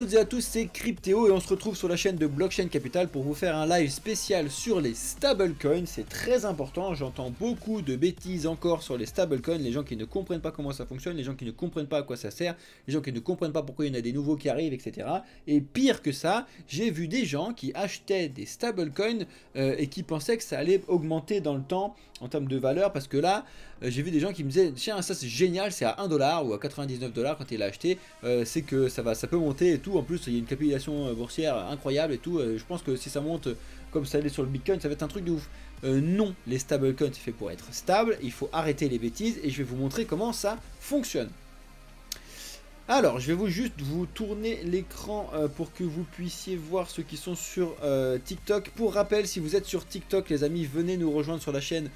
Toutes et à tous, c'est Cryptéo et on se retrouve sur la chaîne de Blockchain Capital pour vous faire un live spécial sur les stablecoins. C'est très important, j'entends beaucoup de bêtises encore sur les stablecoins, les gens qui ne comprennent pas comment ça fonctionne, les gens qui ne comprennent pas à quoi ça sert, les gens qui ne comprennent pas pourquoi il y en a des nouveaux qui arrivent, etc. Et pire que ça, j'ai vu des gens qui achetaient des stablecoins et qui pensaient que ça allait augmenter dans le temps en termes de valeur, parce que là, j'ai vu des gens qui me disaient tiens, ça c'est génial, c'est à 1$ ou à 99$ quand il l'a acheté, c'est que ça peut monter et tout. En plus il y a une capitalisation boursière incroyable et tout, je pense que si ça monte comme ça allait sur le Bitcoin, ça va être un truc de ouf. Non, les stablecoins c'est fait pour être stable, il faut arrêter les bêtises et je vais vous montrer comment ça fonctionne. Alors, je vais juste vous tourner l'écran pour que vous puissiez voir ceux qui sont sur TikTok. Pour rappel, si vous êtes sur TikTok, les amis, venez nous rejoindre sur la chaîne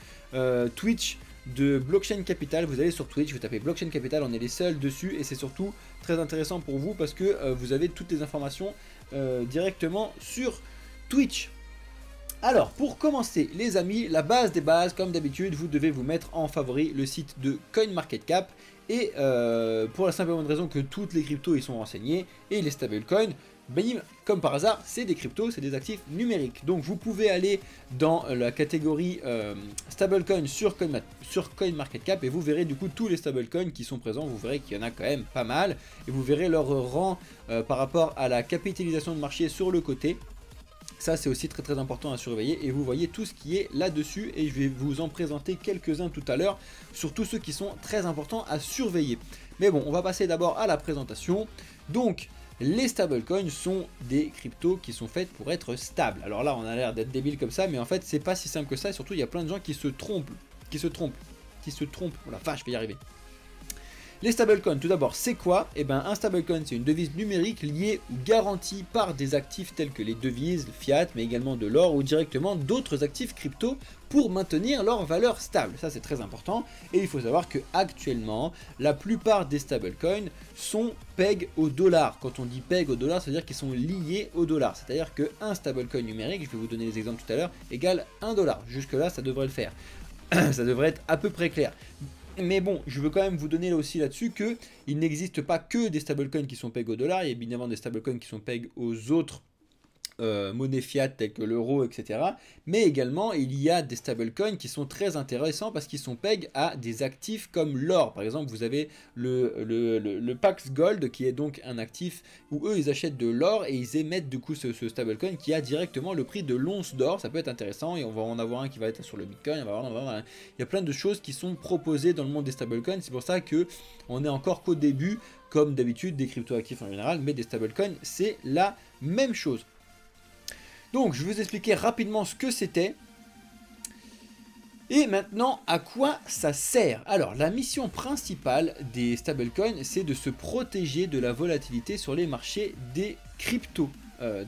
Twitch de Blockchain Capital. Vous allez sur Twitch, vous tapez Blockchain Capital, on est les seuls dessus et c'est surtout très intéressant pour vous parce que vous avez toutes les informations directement sur Twitch. Alors, pour commencer, les amis, la base des bases, comme d'habitude, vous devez vous mettre en favori le site de CoinMarketCap. Et pour la simple et bonne raison que toutes les cryptos y sont renseignées. Et les stablecoins, bim, comme par hasard, c'est des cryptos, c'est des actifs numériques. Donc vous pouvez aller dans la catégorie stablecoin sur CoinMarketCap et vous verrez du coup tous les stablecoins qui sont présents. Vous verrez qu'il y en a quand même pas mal. Et vous verrez leur rang par rapport à la capitalisation de marché sur le côté. Ça c'est aussi très important à surveiller et vous voyez tout ce qui est là-dessus et je vais vous en présenter quelques-uns tout à l'heure, surtout ceux qui sont très importants à surveiller. Mais bon, on va passer d'abord à la présentation. Donc, les stablecoins sont des cryptos qui sont faites pour être stables. Alors là, on a l'air d'être débile comme ça, mais en fait, c'est pas si simple que ça et surtout, il y a plein de gens qui se trompent. Oh la vache, je vais y arriver. Les stablecoins, tout d'abord, c'est quoi? Eh bien, un stablecoin, c'est une devise numérique liée ou garantie par des actifs tels que les devises, le fiat, mais également de l'or ou directement d'autres actifs crypto pour maintenir leur valeur stable. Ça, c'est très important. Et il faut savoir que actuellement, la plupart des stablecoins sont peg au dollar. Quand on dit peg au dollar, ça veut dire qu'ils sont liés au dollar. C'est-à-dire qu'un stablecoin numérique, je vais vous donner les exemples tout à l'heure, égale 1$. Jusque-là, ça devrait le faire. Ça devrait être à peu près clair. Mais bon, je veux quand même vous donner aussi là-dessus que il n'existe pas que des stablecoins qui sont peg au dollar, il y a évidemment des stablecoins qui sont peg aux autres monnaies fiat telles que l'euro, etc. Mais également, il y a des stablecoins qui sont très intéressants parce qu'ils sont peg à des actifs comme l'or. Par exemple, vous avez le Pax Gold qui est donc un actif où eux, ils achètent de l'or et ils émettent du coup ce stablecoin qui a directement le prix de l'once d'or. Ça peut être intéressant et on va en avoir un qui va être sur le Bitcoin. Il y a plein de choses qui sont proposées dans le monde des stablecoins. C'est pour ça que on est encore qu'au début, comme d'habitude, des cryptoactifs en général, mais des stablecoins, c'est la même chose. Donc, je vais vous expliquer rapidement ce que c'était. Et maintenant, à quoi ça sert? Alors, la mission principale des stablecoins, c'est de se protéger de la volatilité sur les marchés des cryptos.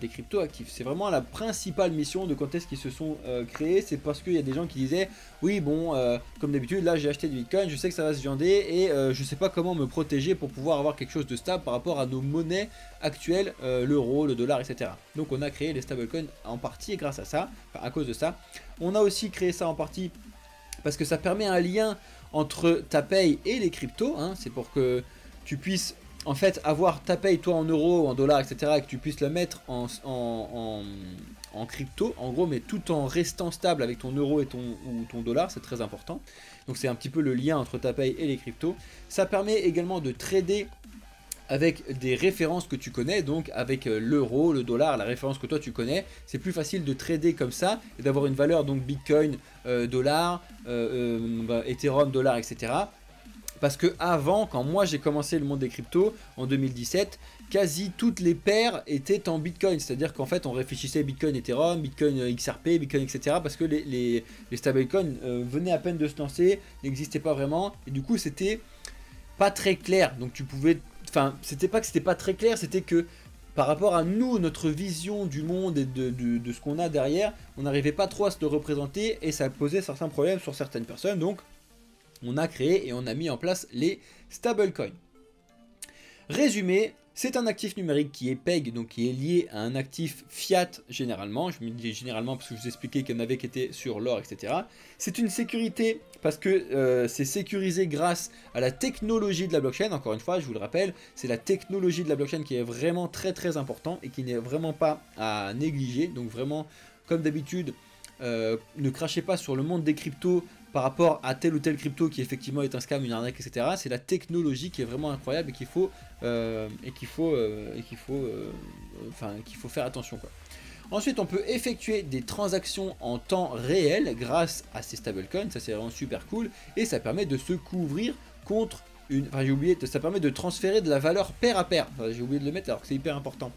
Des cryptos actifs. C'est vraiment la principale mission de quand est-ce qu'ils se sont créés. C'est parce qu'il y a des gens qui disaient oui bon comme d'habitude là j'ai acheté du Bitcoin, je sais que ça va se viander et je sais pas comment me protéger pour pouvoir avoir quelque chose de stable par rapport à nos monnaies actuelles, l'euro, le dollar, etc. Donc on a créé les stablecoins en partie grâce à ça, enfin, à cause de ça. On a aussi créé ça en partie parce que ça permet un lien entre ta paye et les cryptos, hein. C'est pour que tu puisses en fait avoir ta paye toi en euros, en dollars, etc. et que tu puisses la mettre en crypto, en gros, mais tout en restant stable avec ton euro et ton dollar, c'est très important. Donc c'est un petit peu le lien entre ta paye et les cryptos. Ça permet également de trader avec des références que tu connais, donc avec l'euro, le dollar, la référence que toi tu connais. C'est plus facile de trader comme ça et d'avoir une valeur, donc Bitcoin, dollar, Ethereum, dollar, etc. Parce que avant, quand moi j'ai commencé le monde des cryptos en 2017, quasi toutes les paires étaient en Bitcoin. C'est-à-dire qu'en fait on réfléchissait Bitcoin Ethereum, Bitcoin XRP, Bitcoin etc. Parce que les stablecoins venaient à peine de se lancer, n'existaient pas vraiment. Et du coup c'était pas très clair. Donc tu pouvais... Enfin, c'était pas que c'était pas très clair, c'était que par rapport à nous, notre vision du monde et de ce qu'on a derrière, on n'arrivait pas trop à se le représenter et ça posait certains problèmes sur certaines personnes. Donc on a créé et on a mis en place les stablecoins. Résumé, C'est un actif numérique qui est PEG, donc qui est lié à un actif fiat généralement. Je me dis généralement parce que je vous expliquais qu'il y en avait qui étaient sur l'or, etc. C'est une sécurité parce que c'est sécurisé grâce à la technologie de la blockchain. Encore une fois, je vous le rappelle, c'est la technologie de la blockchain qui est vraiment très important et qui n'est vraiment pas à négliger. Donc vraiment, comme d'habitude, ne crachez pas sur le monde des cryptos par rapport à tel ou tel crypto qui effectivement est un scam, une arnaque, etc. C'est la technologie qui est vraiment incroyable et qu'il faut faire attention, quoi. Ensuite, on peut effectuer des transactions en temps réel grâce à ces stablecoins. Ça, c'est vraiment super cool et ça permet de se couvrir contre une. Enfin, j'ai oublié, ça permet de transférer de la valeur pair à pair. Enfin, j'ai oublié de le mettre alors que c'est hyper important.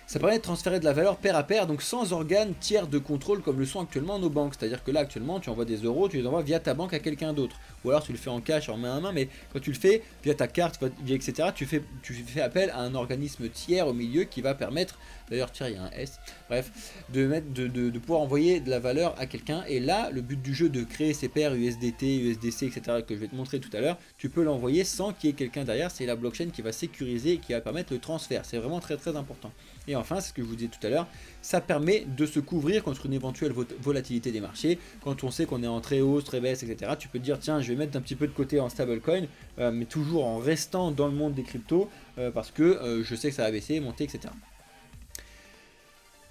Ça permet de transférer de la valeur pair à pair, donc sans organe tiers de contrôle comme le sont actuellement nos banques. C'est-à-dire que là, actuellement, tu envoies des euros, tu les envoies via ta banque à quelqu'un d'autre. Ou alors tu le fais en cash, en main à main, mais quand tu le fais via ta carte, via etc., tu fais appel à un organisme tiers au milieu qui va permettre, d'ailleurs, tiens, il y a un S, bref, de pouvoir envoyer de la valeur à quelqu'un. Et là, le but du jeu de créer ces paires USDT, USDC, etc., que je vais te montrer tout à l'heure, tu peux l'envoyer sans qu'il y ait quelqu'un derrière. C'est la blockchain qui va sécuriser et qui va permettre le transfert. C'est vraiment très important. Et enfin, c'est ce que je vous disais tout à l'heure, ça permet de se couvrir contre une éventuelle volatilité des marchés. Quand on sait qu'on est en très hausse, très baisse, etc., tu peux te dire, tiens, je vais mettre un petit peu de côté en stablecoin, mais toujours en restant dans le monde des cryptos, parce que je sais que ça va baisser, monter, etc.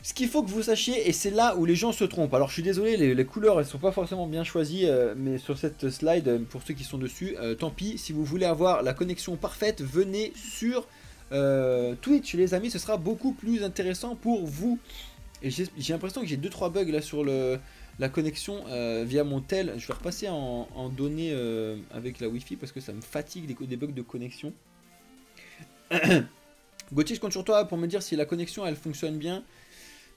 Ce qu'il faut que vous sachiez, et c'est là où les gens se trompent, alors je suis désolé, les couleurs elles sont pas forcément bien choisies, mais sur cette slide, pour ceux qui sont dessus, tant pis, si vous voulez avoir la connexion parfaite, venez sur Twitch les amis, ce sera beaucoup plus intéressant pour vous. Et j'ai l'impression que j'ai 2-3 bugs là sur la connexion via mon tel. Je vais repasser en données avec la Wi-Fi parce que ça me fatigue des bugs de connexion. Gauthier, je compte sur toi pour me dire si la connexion elle fonctionne bien.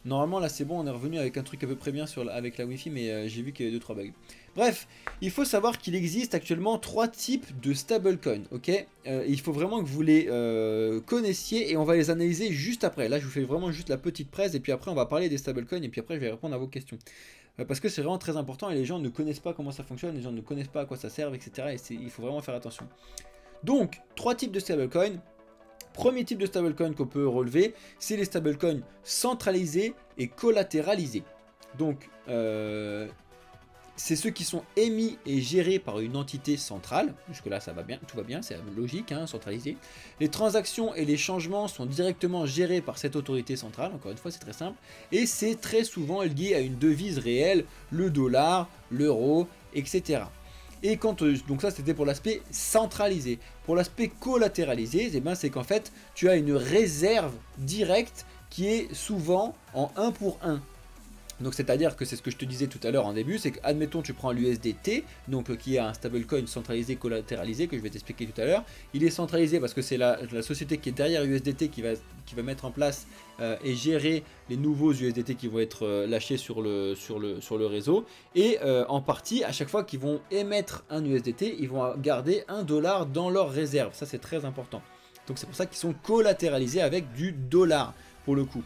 Normalement là c'est bon, on est revenu avec un truc à peu près bien avec la Wi-Fi, mais j'ai vu qu'il y avait 2-3 bugs. Bref, il faut savoir qu'il existe actuellement 3 types de stablecoins, ok. Il faut vraiment que vous les connaissiez et on va les analyser juste après. Là je vous fais vraiment juste la petite presse et puis après on va parler des stablecoins et puis après je vais répondre à vos questions. Parce que c'est vraiment très important et les gens ne connaissent pas comment ça fonctionne, les gens ne connaissent pas à quoi ça sert, etc. Et il faut vraiment faire attention. Donc, 3 types de stablecoins. Premier type de stablecoin qu'on peut relever, c'est les stablecoins centralisés et collatéralisés. Donc, c'est ceux qui sont émis et gérés par une entité centrale. Jusque là, ça va bien, tout va bien, c'est logique, hein, centralisé. Les transactions et les changements sont directement gérés par cette autorité centrale. Encore une fois, c'est très simple. Et c'est très souvent lié à une devise réelle, le dollar, l'euro, etc. Et donc ça c'était pour l'aspect centralisé. Pour l'aspect collatéralisé, eh ben, c'est qu'en fait tu as une réserve directe qui est souvent en 1 pour 1. Donc c'est à dire que c'est ce que je te disais tout à l'heure en début, c'est que admettons tu prends l'USDT, donc qui est un stablecoin centralisé collatéralisé que je vais t'expliquer tout à l'heure. Il est centralisé parce que c'est la société qui est derrière USDT qui va mettre en place et gérer les nouveaux USDT qui vont être lâchés sur le réseau. Et en partie, à chaque fois qu'ils vont émettre un USDT, ils vont garder $1 dans leur réserve. Ça c'est très important. Donc c'est pour ça qu'ils sont collatéralisés avec du dollar pour le coup.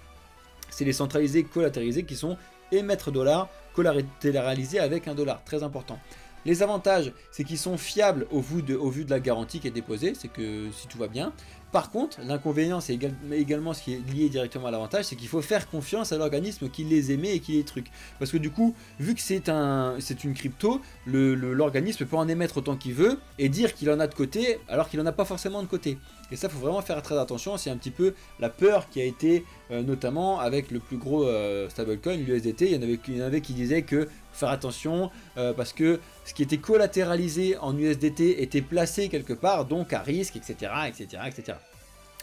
C'est les centralisés collatéralisés qui sont émettre $, collatéralisés avec $1, très important. Les avantages, c'est qu'ils sont fiables au vu de la garantie qui est déposée, c'est que si tout va bien. Par contre, l'inconvénient, c'est également ce qui est lié directement à l'avantage, c'est qu'il faut faire confiance à l'organisme qui les émet et qui les truc. Parce que du coup, vu que c'est une crypto, l'organisme peut en émettre autant qu'il veut et dire qu'il en a de côté alors qu'il n'en a pas forcément de côté. Et ça, il faut vraiment faire très attention, c'est un petit peu la peur qui a été notamment avec le plus gros stablecoin, l'USDT. Il y en avait qui disaient que faire attention parce que ce qui était collatéralisé en USDT était placé quelque part, donc à risque, etc.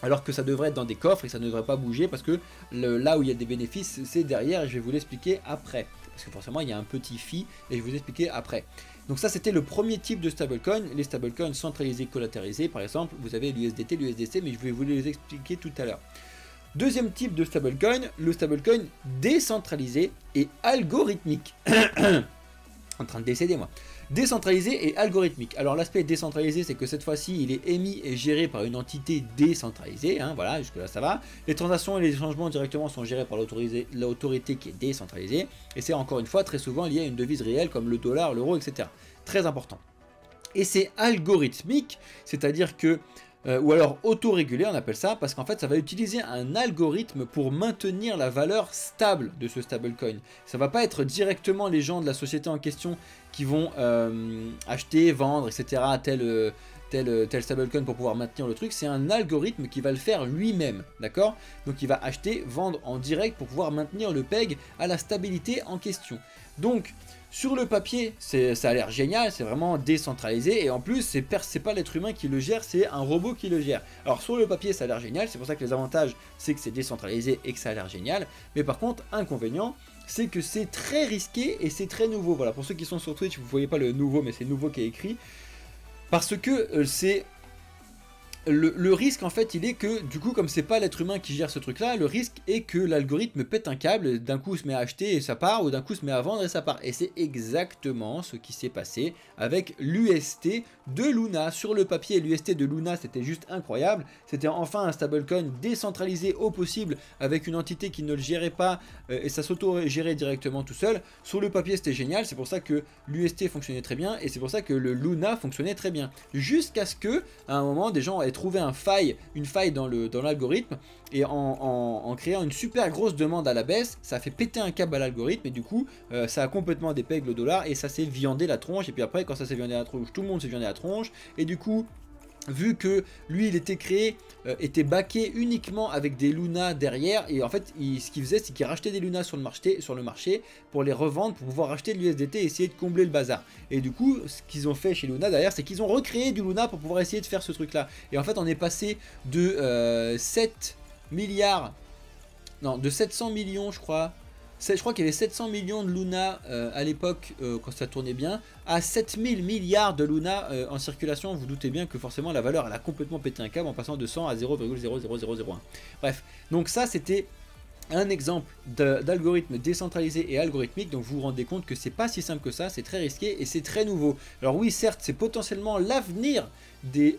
Alors que ça devrait être dans des coffres et ça ne devrait pas bouger parce que là où il y a des bénéfices, c'est derrière et je vais vous l'expliquer après. Parce que forcément, il y a un petit fee et je vais vous expliquer après. Donc ça, c'était le premier type de stablecoin, les stablecoins centralisés collatéralisés. Par exemple, vous avez l'USDT, l'USDC, mais je vais vous les expliquer tout à l'heure. Deuxième type de stablecoin, le stablecoin décentralisé et algorithmique. En train de décéder moi. Décentralisé et algorithmique. Alors l'aspect décentralisé, c'est que cette fois-ci, il est émis et géré par une entité décentralisée. Hein, voilà, jusque là ça va. Les transactions et les changements directement sont gérés par l'autorité qui est décentralisée. Et c'est encore une fois très souvent lié à une devise réelle comme le dollar, l'euro, etc. Très important. Et c'est algorithmique, c'est-à-dire que ou alors autorégulé, on appelle ça, parce qu'en fait ça va utiliser un algorithme pour maintenir la valeur stable de ce stablecoin. Ça va pas être directement les gens de la société en question qui vont acheter, vendre, etc. tel stablecoin pour pouvoir maintenir le truc. C'est un algorithme qui va le faire lui-même, d'accord? Donc il va acheter, vendre en direct pour pouvoir maintenir le PEG à la stabilité en question. Donc sur le papier, ça a l'air génial, c'est vraiment décentralisé et en plus c'est pas l'être humain qui le gère, c'est un robot qui le gère. Alors sur le papier ça a l'air génial, c'est pour ça que les avantages c'est que c'est décentralisé et que ça a l'air génial, mais par contre inconvénient c'est que c'est très risqué et c'est très nouveau. Voilà, pour ceux qui sont sur Twitch, vous voyez pas le nouveau mais c'est nouveau qui est écrit, parce que c'est... Le risque en fait il est que du coup comme c'est pas l'être humain qui gère ce truc là, le risque est que l'algorithme pète un câble, d'un coup se met à acheter et ça part, ou d'un coup se met à vendre et ça part. Et c'est exactement ce qui s'est passé avec l'UST de Luna. Sur le papier l'UST de Luna c'était juste incroyable, c'était enfin un stablecoin décentralisé au possible avec une entité qui ne le gérait pas et ça s'auto-gérait directement tout seul. Sur le papier c'était génial, c'est pour ça que l'UST fonctionnait très bien et c'est pour ça que le Luna fonctionnait très bien. Jusqu'à ce que à un moment des gens aient trouvé une faille dans l'algorithme et en créant une super grosse demande à la baisse, ça a fait péter un câble à l'algorithme et du coup ça a complètement dépeg le dollar et ça s'est viandé la tronche. Et puis après quand ça s'est viandé la tronche, tout le monde s'est viandé la tronche et du coup vu que lui il était créé, était backé uniquement avec des Luna derrière, et en fait ce qu'il faisait c'est qu'il rachetait des Luna sur le marché pour les revendre, pour pouvoir acheter de l'USDT et essayer de combler le bazar. Et du coup ce qu'ils ont fait chez Luna derrière c'est qu'ils ont recréé du Luna pour pouvoir essayer de faire ce truc là. Et en fait on est passé de 7 milliards, non de 700 millions je crois. Je crois qu'il y avait 700 millions de Luna à l'époque quand ça tournait bien, à 7000 milliards de Luna en circulation. Vous doutez bien que forcément la valeur elle a complètement pété un câble en passant de 100 à 0,00001. Bref, donc ça c'était un exemple d'algorithme décentralisé et algorithmique. Donc vous vous rendez compte que c'est pas si simple que ça, c'est très risqué et c'est très nouveau. Alors oui certes c'est potentiellement l'avenir des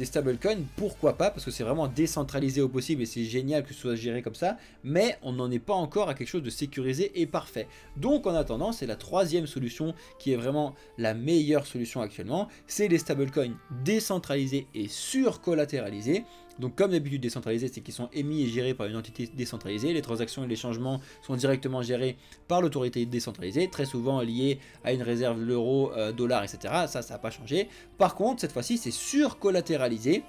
stablecoins, pourquoi pas, parce que c'est vraiment décentralisé au possible et c'est génial que ce soit géré comme ça, mais on n'en est pas encore à quelque chose de sécurisé et parfait. Donc en attendant c'est la troisième solution qui est vraiment la meilleure solution actuellement, c'est les stablecoins décentralisés et surcollatéralisés. Donc comme d'habitude décentralisés, c'est qu'ils sont émis et gérés par une entité décentralisée. Les transactions et les changements sont directement gérés par l'autorité décentralisée, très souvent liés à une réserve de l'euro, dollar, etc. Ça n'a pas changé. Par contre, cette fois-ci, c'est surcollatéralisé.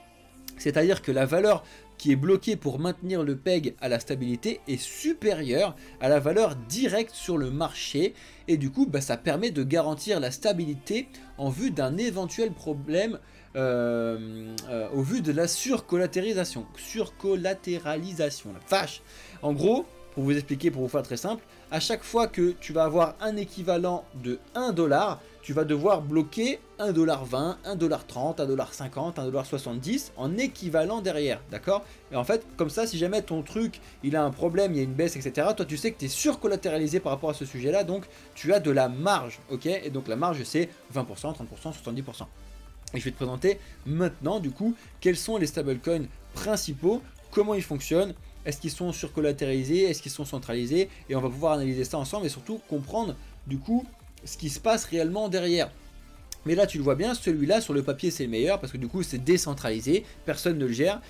C'est-à-dire que la valeur qui est bloquée pour maintenir le PEG à la stabilité est supérieure à la valeur directe sur le marché. Et du coup, ça permet de garantir la stabilité en vue d'un éventuel problème au vu de la surcollatéralisation. Surcollatéralisation, la vache. En gros, pour vous expliquer, pour vous faire très simple, à chaque fois que tu vas avoir un équivalent de 1 $, tu vas devoir bloquer 1,20 $, 1,30 $, 1,50 $, 1,70 $ en équivalent derrière, d'accord? Et en fait, comme ça, si jamais ton truc, il a un problème, il y a une baisse, etc., toi, tu sais que tu es surcollatéralisé par rapport à ce sujet-là, donc tu as de la marge, ok? Et donc la marge, c'est 20%, 30%, 70%. Et je vais te présenter maintenant, du coup, quels sont les stablecoins principaux, comment ils fonctionnent, est-ce qu'ils sont surcollatéralisés, est-ce qu'ils sont centralisés, et on va pouvoir analyser ça ensemble et surtout comprendre, du coup, ce qui se passe réellement derrière. Mais là tu le vois bien, celui-là sur le papier c'est le meilleur parce que du coup c'est décentralisé, personne ne le gère,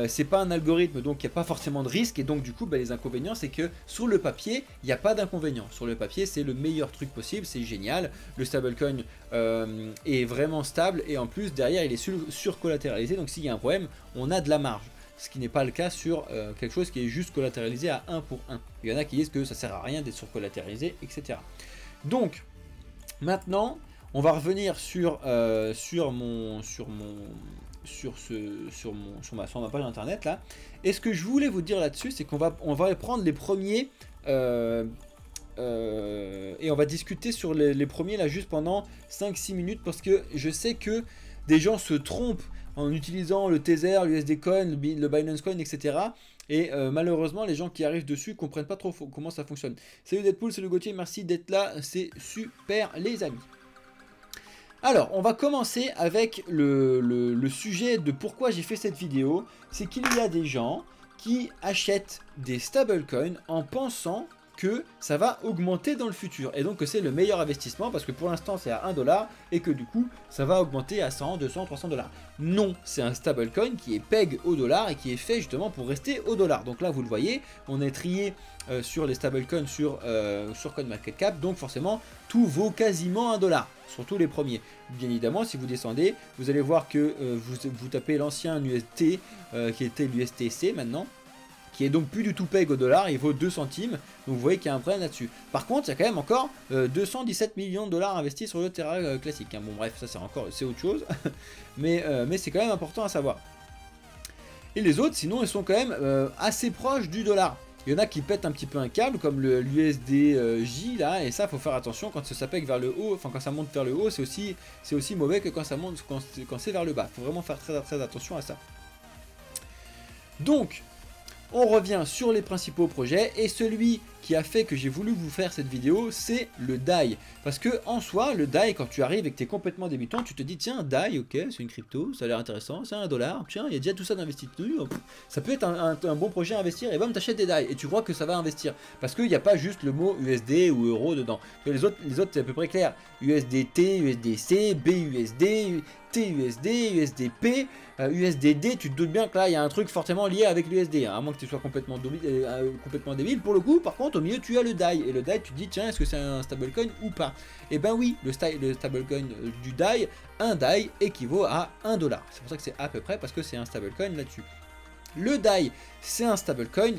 c'est pas un algorithme donc il n'y a pas forcément de risque et donc du coup les inconvénients c'est que sur le papier il n'y a pas d'inconvénients. Sur le papier c'est le meilleur truc possible, c'est génial, le stablecoin est vraiment stable et en plus derrière il est surcollatéralisé donc s'il y a un problème on a de la marge. Ce qui n'est pas le cas sur quelque chose qui est juste collatéralisé à 1 pour 1. Il y en a qui disent que ça sert à rien d'être surcollatéralisé, etc. Donc maintenant on va revenir sur ma page internet là. Et ce que je voulais vous dire là-dessus, c'est qu'on va prendre les premiers et on va discuter sur les premiers là juste pendant 5-6 minutes parce que je sais que des gens se trompent en utilisant le Tether, l'USD Coin, le Binance Coin, etc. Et malheureusement, les gens qui arrivent dessus comprennent pas trop comment ça fonctionne. Salut Deadpool, salut Gauthier, merci d'être là, c'est super les amis. Alors, on va commencer avec le sujet de pourquoi j'ai fait cette vidéo. C'est qu'il y a des gens qui achètent des stablecoins en pensant que ça va augmenter dans le futur et donc que c'est le meilleur investissement parce que pour l'instant c'est à 1 dollar et que du coup ça va augmenter à 100, 200, 300 dollars. Non, c'est un stablecoin qui est peg au dollar et qui est fait justement pour rester au dollar. Donc là vous le voyez, on est trié sur les stablecoins sur CoinMarketCap, donc forcément tout vaut quasiment 1 dollar, surtout les premiers. Bien évidemment, si vous descendez, vous allez voir que vous tapez l'ancien UST qui était l'USTC maintenant, qui est donc plus du tout peg au dollar, il vaut 2 centimes, donc vous voyez qu'il y a un problème là-dessus. Par contre, il y a quand même encore 217 millions de dollars investis sur le Terra classique, hein. Bon bref, ça c'est autre chose, mais c'est quand même important à savoir. Et les autres, sinon, ils sont quand même assez proches du dollar. Il y en a qui pètent un petit peu un câble, comme l'USDJ là, et ça, faut faire attention quand ça pègue vers le haut, enfin quand ça monte vers le haut, c'est aussi mauvais que quand ça monte, quand c'est vers le bas. Faut vraiment faire très attention à ça. Donc, on revient sur les principaux projets et celui qui a fait que j'ai voulu vous faire cette vidéo, c'est le DAI. Parce que en soi, le DAI, quand tu arrives et que tu es complètement débutant, tu te dis tiens, DAI, ok, c'est une crypto, ça a l'air intéressant, c'est 1 dollar, tiens, il y a déjà tout ça d'investi dessus, ça peut être un bon projet à investir et bam, t'achètes des DAI et tu crois que ça va investir. Parce qu'il n'y a pas juste le mot USD ou euro dedans. Les autres c'est à peu près clair. USDT, USDC, BUSD, TUSD, USDP, USDD, tu te doutes bien que là il y a un truc fortement lié avec l'USD, hein, à moins que tu sois complètement débile. Pour le coup, par contre, au milieu tu as le DAI, et le DAI tu te dis tiens, est-ce que c'est un stablecoin ou pas? Et ben oui, le stablecoin du DAI, un DAI équivaut à 1 dollar. C'est pour ça que c'est à peu près, parce que c'est un stablecoin là-dessus. Le DAI, c'est un stablecoin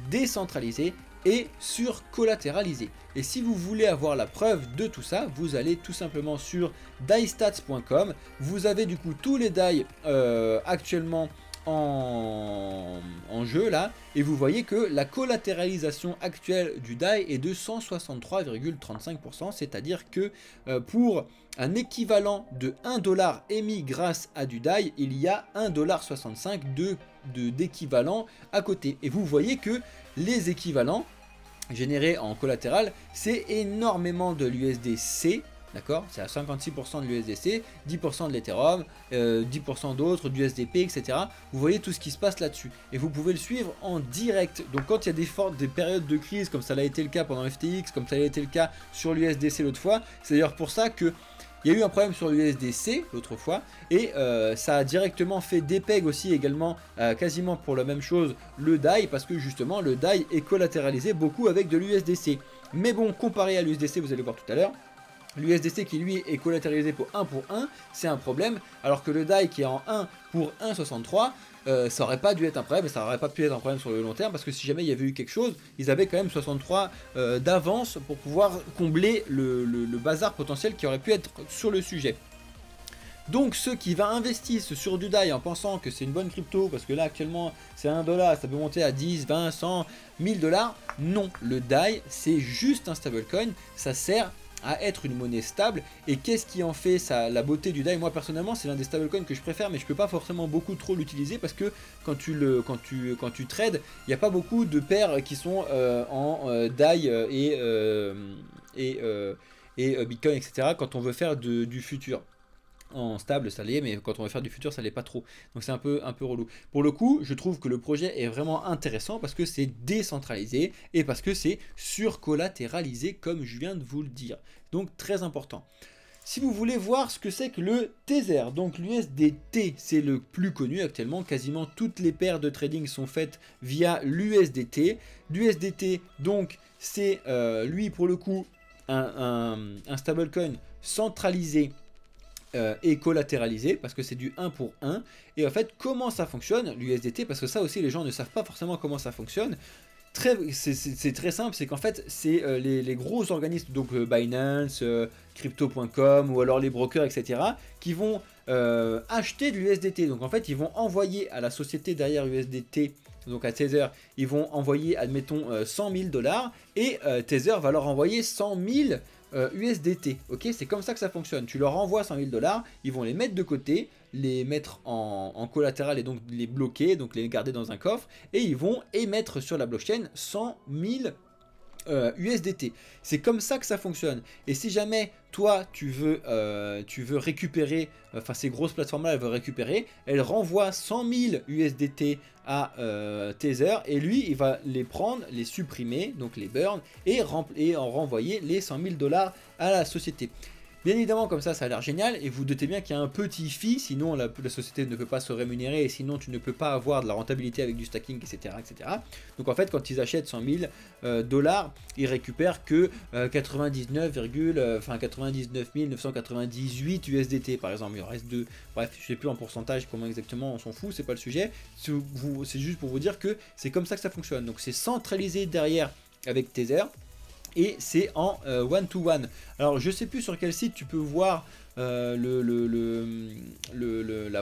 décentralisé et surcollatéralisé. Et si vous voulez avoir la preuve de tout ça, vous allez tout simplement sur daistats.com. Vous avez du coup tous les DAI actuellement en jeu là, et vous voyez que la collatéralisation actuelle du DAI est de 163,35%, c'est-à-dire que pour un équivalent de 1 dollar émis grâce à du DAI, il y a 1,65 $ d'équivalent à côté. Et vous voyez que les équivalents générés en collatéral, c'est énormément de l'USDC, d'accord, c'est à 56% de l'USDC, 10% de l'Ethereum, 10% d'autres, du USDP, etc. Vous voyez tout ce qui se passe là-dessus. Et vous pouvez le suivre en direct. Donc quand il y a des périodes de crise, comme ça a été le cas pendant FTX, comme ça a été le cas sur l'USDC l'autre fois, c'est d'ailleurs pour ça que il y a eu un problème sur l'USDC l'autre fois et ça a directement fait dépeg aussi également quasiment pour la même chose le DAI, parce que justement le DAI est collatéralisé beaucoup avec de l'USDC. Mais bon, comparé à l'USDC, vous allez voir tout à l'heure, l'USDC qui lui est collatéralisé pour 1 pour 1, c'est un problème, alors que le DAI qui est en 1 pour 1,63, ça aurait pas dû être un problème, et ça aurait pas pu être un problème sur le long terme, parce que si jamais il y avait eu quelque chose, ils avaient quand même 63 d'avance pour pouvoir combler le bazar potentiel qui aurait pu être sur le sujet. Donc ceux qui investissent sur du DAI en pensant que c'est une bonne crypto, parce que là actuellement c'est 1 dollar, ça peut monter à 10, 20, 100, 1000 dollars, non, le DAI c'est juste un stablecoin, ça sert à être une monnaie stable. Et qu'est-ce qui en fait la beauté du DAI? Moi personnellement c'est l'un des stablecoins que je préfère, mais je peux pas forcément beaucoup trop l'utiliser parce que quand tu trades, il n'y a pas beaucoup de paires qui sont en DAI et Bitcoin, etc. quand on veut faire du futur. En stable ça l'est, mais quand on va faire du futur ça l'est pas trop, donc c'est un peu relou. Pour le coup, je trouve que le projet est vraiment intéressant parce que c'est décentralisé et parce que c'est surcollatéralisé comme je viens de vous le dire, donc très important. Si vous voulez voir ce que c'est que le Tether, donc l'USDT, c'est le plus connu actuellement, quasiment toutes les paires de trading sont faites via l'USDT. L'USDT donc c'est lui pour le coup un stablecoin centralisé et collatéralisé, parce que c'est du 1 pour 1. Et en fait, comment ça fonctionne l'USDT, parce que ça aussi les gens ne savent pas forcément comment ça fonctionne. C'est très simple, c'est qu'en fait c'est les gros organismes, donc Binance, Crypto.com ou alors les brokers, etc. qui vont acheter de l'USDT. Donc en fait ils vont envoyer à la société derrière USDT, donc à Tether, ils vont envoyer admettons 100 000 dollars et Tether va leur envoyer 100 000 USDT, ok, c'est comme ça que ça fonctionne. Tu leur envoies 100 000 dollars, ils vont les mettre de côté, les mettre en collatéral et donc les bloquer, donc les garder dans un coffre, et ils vont émettre sur la blockchain 100 000 USDT. C'est comme ça que ça fonctionne. Et si jamais toi tu veux récupérer, enfin ces grosses plateformes là elles veulent récupérer, elles renvoient 100 000 USDT à Tether et lui il va les prendre, les supprimer, donc les burn et en renvoyer les 100 000 $ à la société. Bien évidemment, comme ça a l'air génial, et vous doutez bien qu'il y a un petit fee, sinon la société ne peut pas se rémunérer, et sinon tu ne peux pas avoir de la rentabilité avec du stacking, etc. etc. Donc en fait, quand ils achètent 100 000 $, ils récupèrent que 99 998 USDT par exemple. Il en reste 2. Bref, je ne sais plus en pourcentage comment exactement, on s'en fout, c'est pas le sujet. C'est juste pour vous dire que c'est comme ça que ça fonctionne. Donc c'est centralisé derrière avec Tether. Et c'est en one-to-one. Alors je sais plus sur quel site tu peux voir la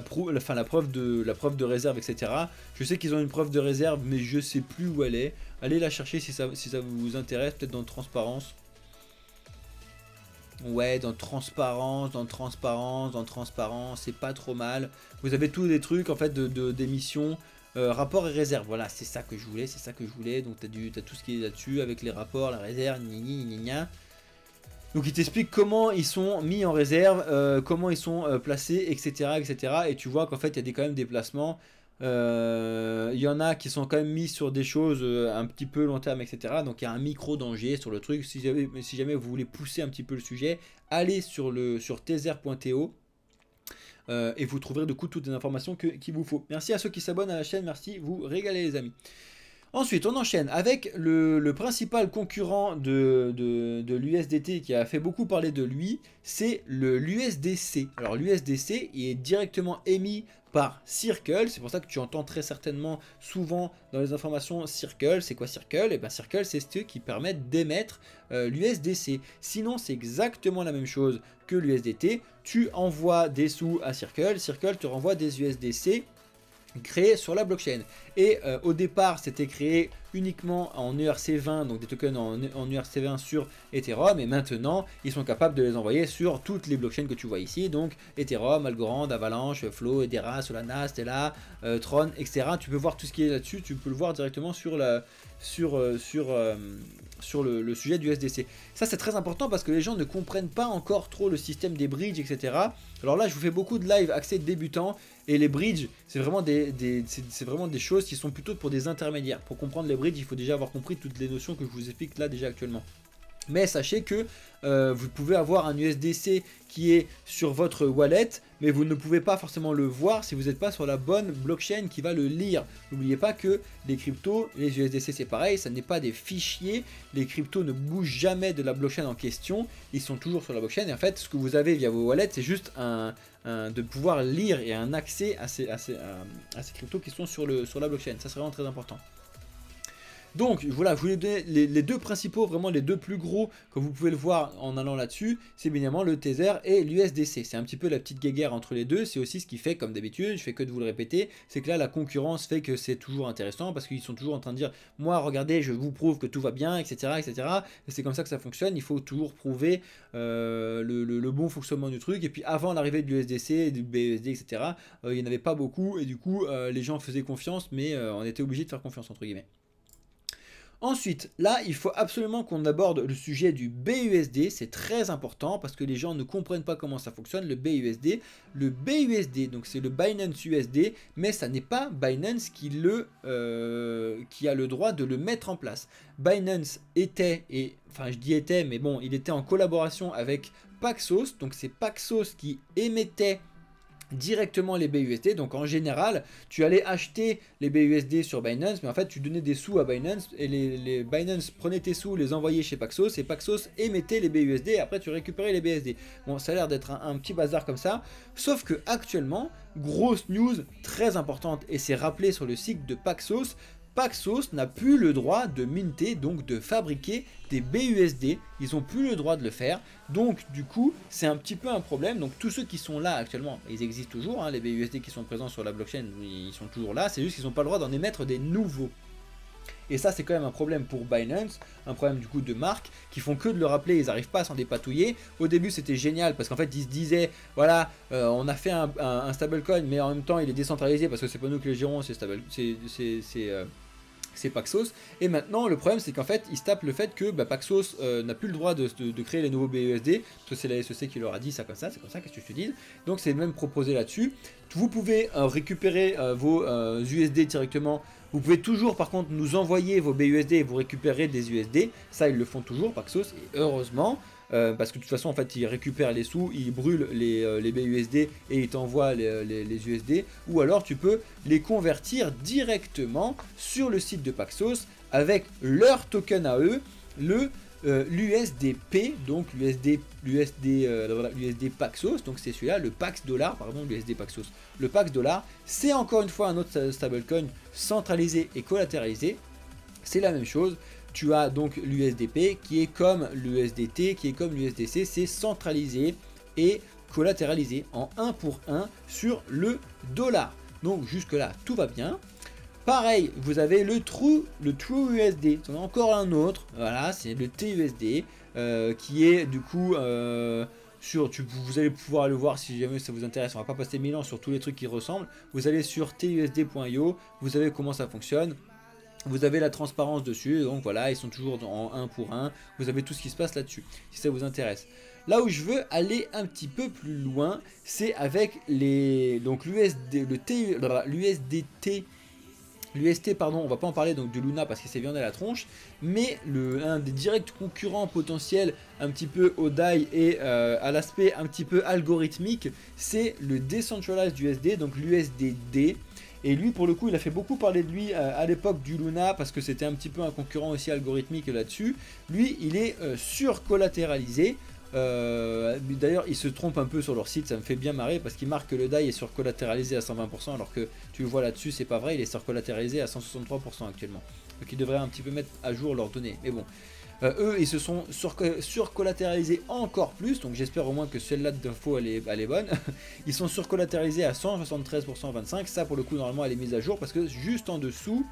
preuve de réserve, etc. Je sais qu'ils ont une preuve de réserve, mais je sais plus où elle est. Allez la chercher si ça vous intéresse, peut-être dans transparence. Ouais, dans transparence, c'est pas trop mal. Vous avez tous des trucs en fait d'émissions. Rapport et réserve, voilà, c'est ça que je voulais, donc t'as tout ce qui est là-dessus, avec les rapports, la réserve, donc il t'explique comment ils sont mis en réserve, comment ils sont placés, etc., etc., et tu vois qu'en fait il y a quand même des placements, il y en a qui sont quand même mis sur des choses un petit peu long terme, etc., donc il y a un micro danger sur le truc. Si jamais vous voulez pousser un petit peu le sujet, allez sur tether.to. Et vous trouverez de coup toutes les informations qu'il vous faut. Merci à ceux qui s'abonnent à la chaîne, merci, vous régalez les amis. Ensuite, on enchaîne avec le principal concurrent de l'USDT qui a fait beaucoup parler de lui, c'est l'USDC. Alors l'USDC, il est directement émis par Circle, c'est pour ça que tu entends très certainement souvent dans les informations Circle. C'est quoi Circle? Et bien Circle, c'est ceux qui permettent d'émettre l'USDC. Sinon, c'est exactement la même chose que l'USDT. Tu envoies des sous à Circle, Circle te renvoie des USDC créé sur la blockchain. Et au départ c'était créé uniquement en ERC20, donc des tokens en ERC20 sur Ethereum, et maintenant ils sont capables de les envoyer sur toutes les blockchains que tu vois ici, donc Ethereum, Algorand, Avalanche, Flow, Hedera, Solana, Stellar, Tron, etc. Tu peux voir tout ce qui est là-dessus, tu peux le voir directement sur le sujet du SDC. Ça c'est très important parce que les gens ne comprennent pas encore trop le système des bridges, etc. Alors là je vous fais beaucoup de live accès débutants, et les bridges c'est vraiment des choses qui sont plutôt pour des intermédiaires. Pour comprendre les bridges, il faut déjà avoir compris toutes les notions que je vous explique là déjà actuellement. Mais sachez que vous pouvez avoir un USDC qui est sur votre wallet, mais vous ne pouvez pas forcément le voir si vous n'êtes pas sur la bonne blockchain qui va le lire. N'oubliez pas que les cryptos, les USDC c'est pareil, ça n'est pas des fichiers, les cryptos ne bougent jamais de la blockchain en question, ils sont toujours sur la blockchain, et en fait ce que vous avez via vos wallets c'est juste de pouvoir lire et un accès à ces cryptos qui sont sur la blockchain. Ça c'est vraiment très important. Donc voilà, je voulais donner les deux principaux, vraiment les deux plus gros, comme vous pouvez le voir en allant là-dessus, c'est bien évidemment le Tether et l'USDC. C'est un petit peu la petite guéguerre entre les deux, c'est aussi ce qui fait, comme d'habitude, je fais que de vous le répéter, c'est que là la concurrence fait que c'est toujours intéressant, parce qu'ils sont toujours en train de dire, moi regardez, je vous prouve que tout va bien, etc. etc. Et c'est comme ça que ça fonctionne, il faut toujours prouver le bon fonctionnement du truc, et puis avant l'arrivée de l'USDC, du BUSD, etc., il n'y en avait pas beaucoup, et du coup les gens faisaient confiance, mais on était obligé de faire confiance entre guillemets. Ensuite, là, il faut absolument qu'on aborde le sujet du BUSD, c'est très important parce que les gens ne comprennent pas comment ça fonctionne, le BUSD. Le BUSD, donc c'est le Binance USD, mais ça n'est pas Binance qui a le droit de le mettre en place. Binance était, enfin je dis était, mais bon, il était en collaboration avec Paxos, donc c'est Paxos qui émettait directement les BUSD. Donc en général tu allais acheter les BUSD sur Binance, mais en fait tu donnais des sous à Binance et les Binance prenaient tes sous, les envoyaient chez Paxos, et Paxos émettait les BUSD et après tu récupérais les BUSD. Bon, ça a l'air d'être un petit bazar comme ça, sauf que actuellement, grosse news très importante, et c'est rappelé sur le site de Paxos, Paxos n'a plus le droit de minter, donc de fabriquer des BUSD, ils n'ont plus le droit de le faire, donc du coup c'est un petit peu un problème. Donc tous ceux qui sont là actuellement, ils existent toujours, hein, les BUSD qui sont présents sur la blockchain, ils sont toujours là, c'est juste qu'ils n'ont pas le droit d'en émettre des nouveaux. Et ça c'est quand même un problème pour Binance, un problème du coup de marque, qui font que de le rappeler, ils n'arrivent pas à s'en dépatouiller. Au début c'était génial parce qu'en fait ils se disaient, voilà, on a fait un stablecoin, mais en même temps il est décentralisé parce que c'est pas nous qui le gérons, c'est Paxos. Et maintenant le problème c'est qu'en fait ils se tapent le fait que Paxos n'a plus le droit de créer les nouveaux BUSD, parce que c'est la SEC qui leur a dit ça comme ça, c'est comme ça, qu'est-ce que je te dis. Donc c'est même proposé là-dessus. Vous pouvez récupérer vos USD directement. Vous pouvez toujours par contre nous envoyer vos BUSD et vous récupérer des USD. Ça ils le font toujours Paxos, et heureusement. Parce que de toute façon en fait ils récupèrent les sous, ils brûlent les BUSD et ils t'envoient les USD, ou alors tu peux les convertir directement sur le site de Paxos avec leur token à eux, l'USDP, donc l'USD Paxos, donc c'est celui-là, le Pax dollar, pardon, l'USD Paxos. Le Pax dollar, c'est encore une fois un autre stablecoin centralisé et collatéralisé, c'est la même chose. Tu as donc l'USDP qui est comme l'USDT, qui est comme l'USDC, c'est centralisé et collatéralisé en 1 pour 1 sur le dollar. Donc jusque là tout va bien. Pareil, vous avez le True USD, c'en a encore un autre, voilà, c'est le TUSD qui est du coup vous allez pouvoir le voir si jamais ça vous intéresse. On va pas passer 1000 ans sur tous les trucs qui ressemblent. Vous allez sur TUSD.io, vous savez comment ça fonctionne. Vous avez la transparence dessus, donc voilà, ils sont toujours en 1 pour 1. Vous avez tout ce qui se passe là-dessus, si ça vous intéresse. Là où je veux aller un petit peu plus loin, c'est avec donc l'UST, pardon, on va pas en parler donc de Luna parce que c'est viande à la tronche, mais un des directs concurrents potentiels un petit peu au DAI et à l'aspect un petit peu algorithmique, c'est le Decentralized USD, donc l'USDD. Et lui pour le coup il a fait beaucoup parler de lui à l'époque du Luna parce que c'était un petit peu un concurrent aussi algorithmique là-dessus. Lui il est surcollatéralisé. D'ailleurs ils se trompent un peu sur leur site, ça me fait bien marrer parce qu'ils marquent que le DAI est surcollatéralisé à 120% alors que tu le vois là-dessus c'est pas vrai, il est surcollatéralisé à 163% actuellement. Donc ils devraient un petit peu mettre à jour leurs données. Mais bon, eux ils se sont surcollatéralisés encore plus, donc j'espère au moins que celle-là d'info elle est bonne. Ils sont surcollatéralisés à 173% 25, ça pour le coup normalement elle est mise à jour parce que juste en dessous,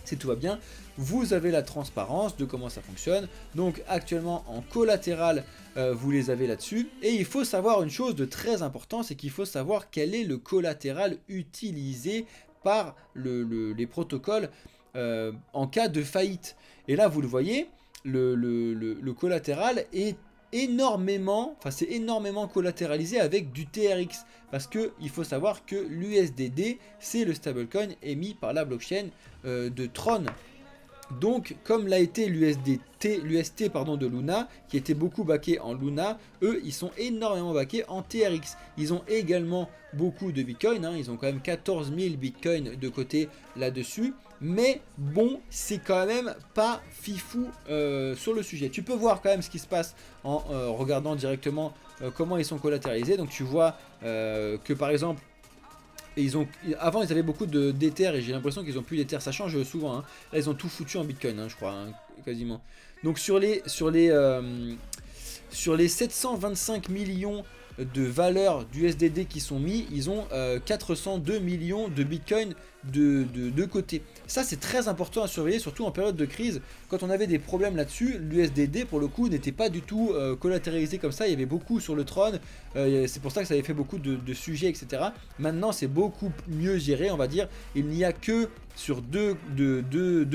si tout va bien, vous avez la transparence de comment ça fonctionne. Donc actuellement en collatéral, vous les avez là-dessus. Et il faut savoir une chose de très important, c'est qu'il faut savoir quel est le collatéral utilisé par les protocoles en cas de faillite. Et là vous le voyez, le collatéral est énormément collatéralisé avec du TRX, parce que il faut savoir que l'USDD c'est le stablecoin émis par la blockchain de Tron. Donc comme l'a été l'UST de Luna, qui était beaucoup backé en Luna, eux ils sont énormément backés en TRX. Ils ont également beaucoup de Bitcoin, hein, ils ont quand même 14 000 Bitcoin de côté là-dessus. Mais bon, c'est quand même pas fifou sur le sujet. Tu peux voir quand même ce qui se passe en regardant directement comment ils sont collatéralisés. Donc tu vois que par exemple, avant ils avaient beaucoup d'Ether et j'ai l'impression qu'ils ont plus d'Ether, ça change souvent. Hein. Là ils ont tout foutu en Bitcoin, hein, je crois, hein, quasiment. Donc sur les 725 millions de valeurs d'USDD qui sont mis, ils ont 402 millions de Bitcoin de côté. Ça c'est très important à surveiller, surtout en période de crise. Quand on avait des problèmes là-dessus, l'USDD pour le coup n'était pas du tout collatéralisé comme ça. Il y avait beaucoup sur le Tron, c'est pour ça que ça avait fait beaucoup de sujets, etc. Maintenant c'est beaucoup mieux géré, on va dire. Il n'y a que sur deux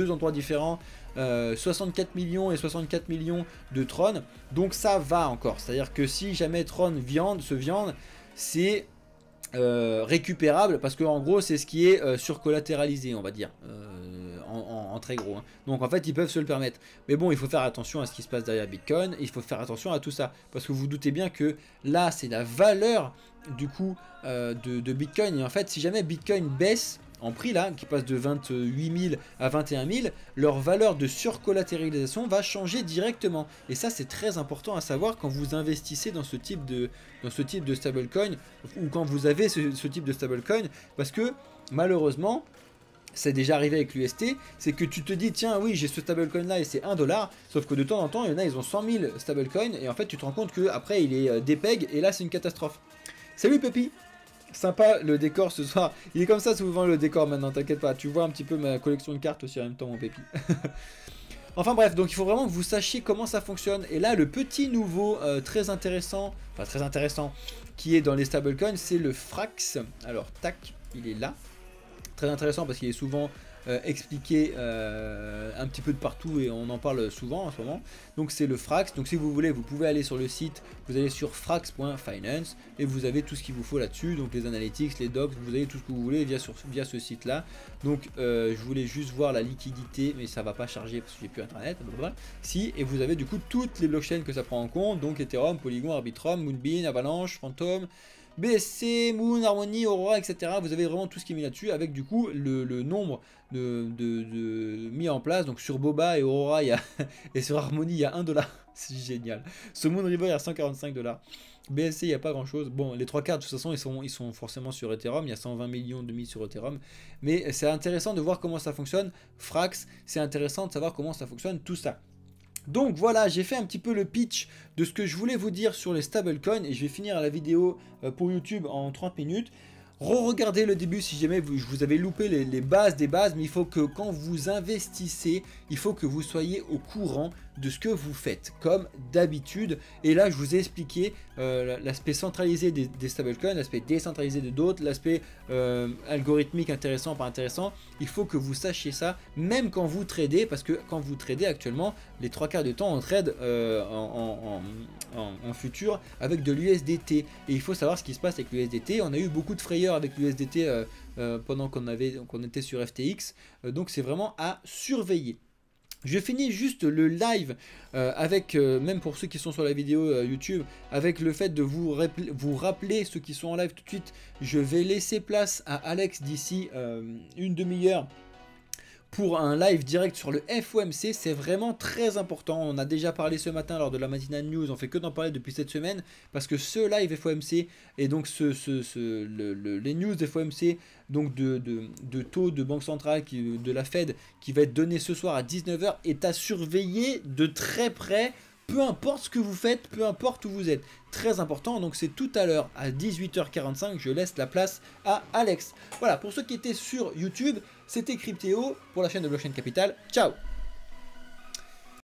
endroits différents 64 millions et 64 millions de Tron, donc ça va encore. C'est à dire que si jamais Tron se viande, c'est récupérable parce que en gros c'est ce qui est surcollatéralisé, on va dire, en très gros, hein. Donc en fait ils peuvent se le permettre, mais bon il faut faire attention à ce qui se passe derrière Bitcoin, il faut faire attention à tout ça parce que vous vous doutez bien que là c'est la valeur du coup de Bitcoin, et en fait si jamais Bitcoin baisse en prix là, qui passe de 28 000 à 21 000, leur valeur de surcollatéralisation va changer directement. Et ça c'est très important à savoir quand vous investissez dans ce type de stablecoin, ou quand vous avez ce type de stablecoin, parce que malheureusement, c'est déjà arrivé avec l'UST, c'est que tu te dis tiens oui j'ai ce stablecoin là et c'est 1 $, sauf que de temps en temps il y en a ils ont 100 000 stablecoins et en fait tu te rends compte qu'après il est dépeg et là c'est une catastrophe. Salut Pépi! Sympa le décor ce soir, il est comme ça souvent le décor maintenant, t'inquiète pas, tu vois un petit peu ma collection de cartes aussi en même temps mon Pépi. Enfin bref, donc il faut vraiment que vous sachiez comment ça fonctionne. Et là le petit nouveau très intéressant qui est dans les stablecoins, c'est le Frax. Alors tac, il est là, très intéressant parce qu'il est souvent expliqué un petit peu de partout et on en parle souvent en ce moment. Donc c'est le Frax. Donc si vous voulez, vous pouvez aller sur le site, vous allez sur frax.finance et vous avez tout ce qu'il vous faut là-dessus. Donc les analytics, les docs, vous avez tout ce que vous voulez via ce site-là. Donc je voulais juste voir la liquidité, mais ça va pas charger parce que j'ai plus internet. Blablabla. Si, et vous avez du coup toutes les blockchains que ça prend en compte. Donc Ethereum, Polygon, Arbitrum, Moonbeam, Avalanche, Phantom, BSC, Moon, Harmony, Aurora, etc. Vous avez vraiment tout ce qui est mis là-dessus avec du coup le nombre de mis en place. Donc sur Boba et Aurora et sur Harmony il y a 1 $. C'est génial. Sur Moon River il y a 145 $. BSC il n'y a pas grand chose. Bon, les 3 quarts de toute façon ils sont forcément sur Ethereum. Il y a 120 millions de mis sur Ethereum. Mais c'est intéressant de voir comment ça fonctionne. Frax, c'est intéressant de savoir comment ça fonctionne tout ça. Donc voilà, j'ai fait un petit peu le pitch de ce que je voulais vous dire sur les stablecoins et je vais finir la vidéo pour YouTube en 30 minutes. Re-regardez le début si jamais vous avez loupé les bases des bases, mais il faut que quand vous investissez, il faut que vous soyez au courant de ce que vous faites, comme d'habitude. Et là, je vous ai expliqué l'aspect centralisé des stablecoins, l'aspect décentralisé de d'autres, l'aspect algorithmique intéressant, pas intéressant. Il faut que vous sachiez ça, même quand vous tradez, parce que quand vous tradez actuellement, les 3 quarts du temps, on trade en futur avec de l'USDT. Et il faut savoir ce qui se passe avec l'USDT. On a eu beaucoup de frayeurs avec l'USDT pendant qu'on était sur FTX. Donc c'est vraiment à surveiller. Je finis juste le live avec, même pour ceux qui sont sur la vidéo YouTube, avec le fait de vous rappeler ceux qui sont en live tout de suite. Je vais laisser place à Alex d'ici une demi-heure pour un live direct sur le FOMC. C'est vraiment très important. On a déjà parlé ce matin lors de la matinale news. On fait que d'en parler depuis cette semaine parce que ce live FOMC et donc les news FOMC, donc de taux de banque centrale de la Fed qui va être donné ce soir à 19 h est à surveiller de très près. Peu importe ce que vous faites, peu importe où vous êtes. Très important, donc c'est tout à l'heure à 18 h 45, je laisse la place à Alex. Voilà, pour ceux qui étaient sur YouTube, c'était Cryptéo pour la chaîne de Blockchain Capital. Ciao!